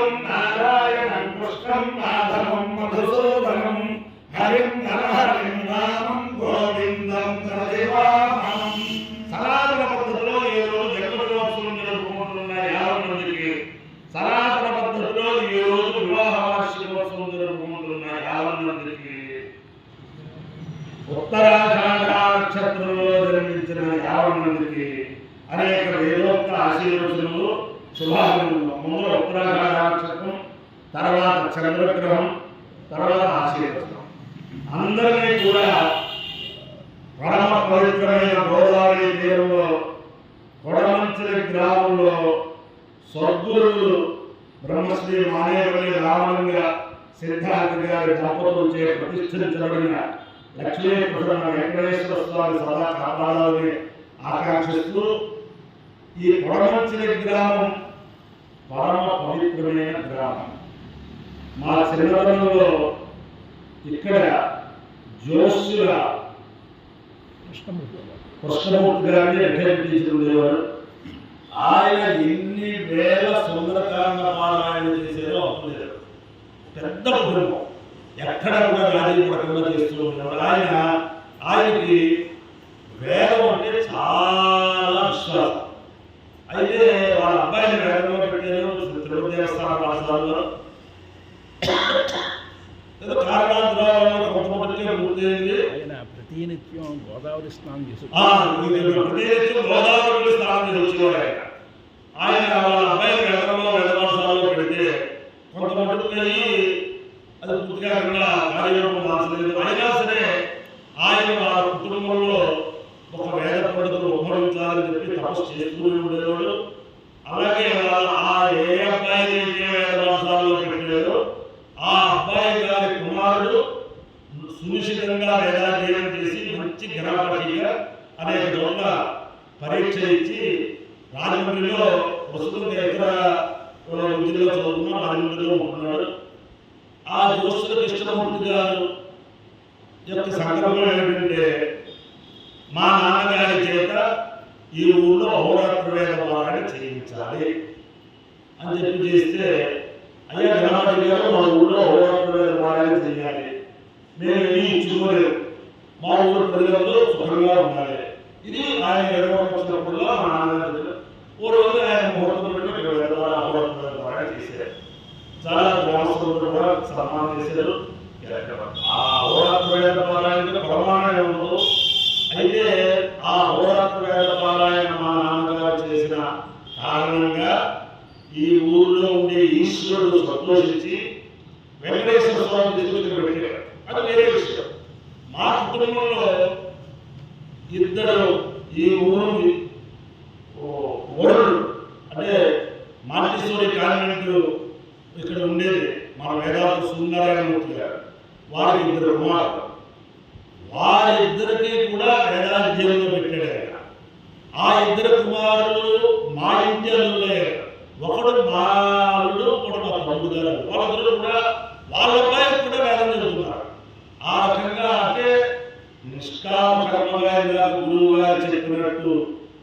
విష్ణుం నారాయణం కృష్ణం మాధవం మధుసూదనం హరిం నరహరిం రామం గోవిందం ప్రతివామం. సనాతన పద్ధతిలో ఈ రోజు జన్మదినోత్సవం జరుపుకుంటున్న 50 మందికి, సనాతన పద్ధతిలో ఈ రోజు వివాహ వార్షికోత్సవం జరుపుకుంటున్న 50 మందికి, ఉత్తరాషాఢ నక్షత్రంలో జన్మించిన 50 మందికి అనేక వేదోక్త ఆశీర్వచనలు శుభాకాంక్షలు. ముందు ఉత్తరాషాఢ నక్షత్రం, తర్వాత చంద్రగ్రహం, తర్వాత ఆశీర్వచనం. అందరినీ కూడా పరమ పవిత్రమైన గోదావరి తీరంలో కొడమంచిలి గ్రామంలో స్వర్గురులు బ్రహ్మశ్రీ మానేపల్లి రామలింగ సిద్ధాంతి గారి దంపతులచే ప్రతిష్ఠించబడిన లక్ష్మీప్రసన్న వెంకటేశ్వర స్వామి సదా కాపాడాలని ఆకాంక్షిస్తూ ఈ కొడమంచిలి గ్రామం పరమ పవిత్రమైన గ్రామం. మా చిన్నతనంలో ఇక్కడ జోష్యుల కృష్ణమూర్తి గారిని అటెండ్ ఉండేవారు. ఆయన ఎన్ని వేల సుందరకాండ పారాయణ చేసేదో అప్పుడు పెద్ద కుటుంబం, ఎక్కడ కూడా రాజీ పడకుండా చేస్తూ ఉండేవాడు. ఆయనకి వేదం అంటే చాలా విశ్వాసం. అయితే వాళ్ళ అబ్బాయిని వేదంలో పెట్టారు తిరుపతి దేవస్థాన పాఠశాలలో. ఏదో కారణాంతరాల కొంతమందికే పూర్తయింది. ఆయన ప్రతినిత్యం గోదావరి స్నానం చేసి గోదావరి స్నానం చేసి వచ్చేవాడు. ఆయన వాళ్ళ అబ్బాయిని వేదంలో వేద పాఠశాలలో పెడితే కొంతమందికి అది పూర్తిగా కార్యక్రమం మార్చలేదు. అయినా సరే ఆయన వాళ్ళ కుటుంబంలో ఒక వేద పండితులు ఉపయోగించాలని చెప్పి తపస్సు చేస్తూ ఉండేవాడు. అలాగే ఏ అబ్బాయిని ఏ వేద పాఠశాలలో పెట్టాడో ఆ అబ్బాయి గారి కుమారుడు సునిశ్చితంగా వేదాధ్యయనం చేసి మంచి గణపతిగా అనేక చోట్ల పరీక్ష ఇచ్చి రాజమండ్రిలో ప్రస్తుతం ఇతర విద్యలో చదువుతున్న రాజమండ్రిలో ఉంటున్నాడు. ఆ జోష్యుల కృష్ణమూర్తి గారు యొక్క సంకల్పం ఏమిటంటే మా నాన్నగారి చేత ఈ ఊళ్ళో అహోరాత్ర వేద పారాయణ చేయించాలి అని చెప్పి చేస్తే, అయ్యా గణపతి గారు మా ఊళ్ళో అహోరాత్ర వేద పారాయణ చేయాలి, మేము ఏమీ ఇచ్చుకోలేదు, మా ఊరు ప్రజలతో సుఖంగా ఉండాలి. ఇది ఆయన వచ్చినప్పుడు మా నాన్నగారు ఓ రోజు ఆయన ముహూర్తం పెట్టి అహోరాత్ర వేద పారాయణ చేశారు. చాలా గ్రామస్తులు కూడా సన్మానం చేశారు. ఆ అహోరాత్ర వేద పారాయణ ప్రమాణం ఉండదు. అయితే ఆ అహోరాత్ర వేద పారాయణ మా నాన్నగారు చేసిన కారణంగా ఈ ఊళ్ళో ఉండే ఈశ్వరుడు సంతోషించి వెంకటేశ్వర స్వామి తీసుకొచ్చి పెట్టారు. అది వేరే విషయం. మా కుటుంబంలో ఇద్దరు ఈ ఊరు వరుడు అంటే మాంటేశ్వరి కాన్వెంట్ ఇక్కడ ఉండేది మన వేదాంత సుందరమూర్తి గారు, వారి ఇద్దరు కుమారులు. వారిద్దరికి కూడా వేదాధ్యయనంలో పెట్టాడు ఆయన. ఆ ఇద్దరు కుమారులు మా ఇంటి అల్లులే. ఒకడు మా అల్లుడు, ఒకడు మా తమ్ముడు గారు. వాళ్ళిద్దరు కూడా వాళ్ళ అబ్బాయికి కూడా వేదం చదువుతున్నారు. ఆ రకంగా అంటే నిష్కామ కర్మగా గురువు గారు చెప్పినట్టు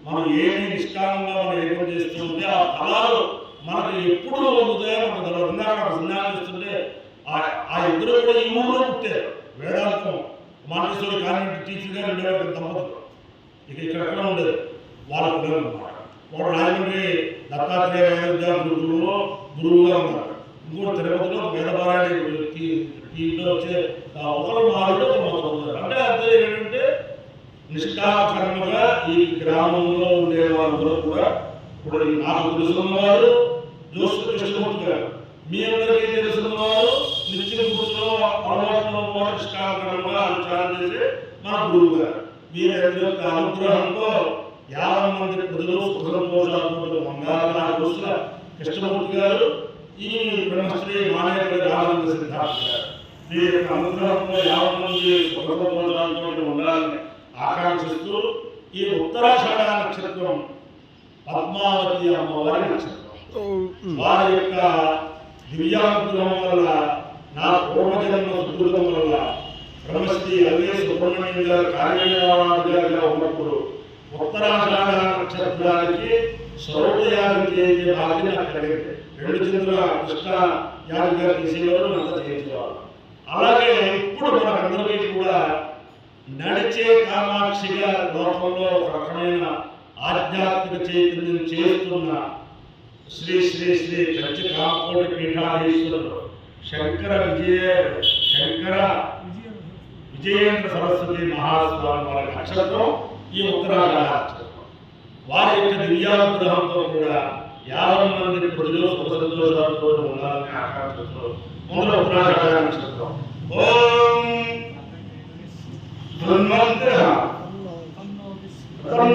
మనం ఏమి నిష్కామంగా మనం ఏం చేస్తుంటే ఆ ఫలాలు మనకు ఎప్పుడు పొందుతాయో మనకు విన్నాను చేస్తుంటే ఆ ఇద్దరు కూడా ఈ ఊళ్ళో పుట్టారు. వేదాంతం మాంటేశ్వరి కాన్వెంట్ టీచర్గా ఉండేవారు దంపతులు. ఇక్కడ ఉండేది వాళ్ళ పిల్లలు అన్నమాట. వాడు రాజమండ్రి దత్తాత్రేయ వేద గురువులో గురువుగా ఉన్నారు. ఇంకోటి తిరుపతిలో వేదపారాయణ టీంలో వచ్చే ఒకరు మారుడు మొదలవుతారు. అంటే అర్థం ఏంటంటే నిష్కామకర్మగా ఈ గ్రామంలో ఉండే వాళ్ళందరూ కూడా ఇప్పుడు నాకు తెలుసుకున్నవారు జోష్యుల కృష్ణమూర్తి గారు, మీ అందరికీ తెలుసుకున్నవారు నిత్యం కూర్చులో అలవాట్లో నిష్కామకర్మగా అనుష్ఠానం చేసే మన గురువు గారు. వీరి యొక్క అనుగ్రహంతో 50 మంది ప్రజలు సుఖంతోషాలతో మంగాళ జోష్యుల కృష్ణమూర్తి గారు, ఈ బ్రహ్మశ్రీ మానేపల్లి రామలింగ సిద్ధాంతి గారు, వీరి యొక్క అనుగ్రహంతో 50 మంది సుఖంతోషాలతో ఉండాలని ఆకాంక్షిస్తూ ఈ ఉత్తరాషాఢ నక్షత్రం పద్మావతి అమ్మవారి నక్షత్రం. వారి యొక్క దివ్యానుగ్రహం వల్ల నా పూర్వజన్మ సుకృతం వల్ల బ్రహ్మశ్రీ అల్వే సుబ్రహ్మణ్యం గారు కార్యనిర్వహణాధికారిగా ఉన్నప్పుడు ఉత్తరాషాఢ నక్షత్రానికి సౌరయాగం చేసే భాగ్యం నాకు కలిగింది. 2 చంద్ర కృష్ణ యాగం గారు చేసేవారు, అంతా చేసేవారు. అలాగే ఇప్పుడు మనకందరికీ కూడా నడిచే కామాక్షిగా లోకంలో ఒక రకమైన ఆధ్యాత్మిక చైతన్యం చేస్తున్న శ్రీ శ్రీ శ్రీ కంచి కామకోటి పీఠాధీశ్వరుడు శంకర విజయేంద్ర సరస్వతి మహాస్వామి వారి నక్షత్రం ఈ ఉత్తరాషాఢ నక్షత్రం. వారి యొక్క దివ్యానుగ్రహంతో కూడా 50 మంది ప్రజలు సుఖ సంతోషాలతో ఉండాలని ఆకాంక్షతో ముందు ఉత్తరాషాఢ నక్షత్రం. ఓం ధన్వంతర నక్షత్రం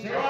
Hare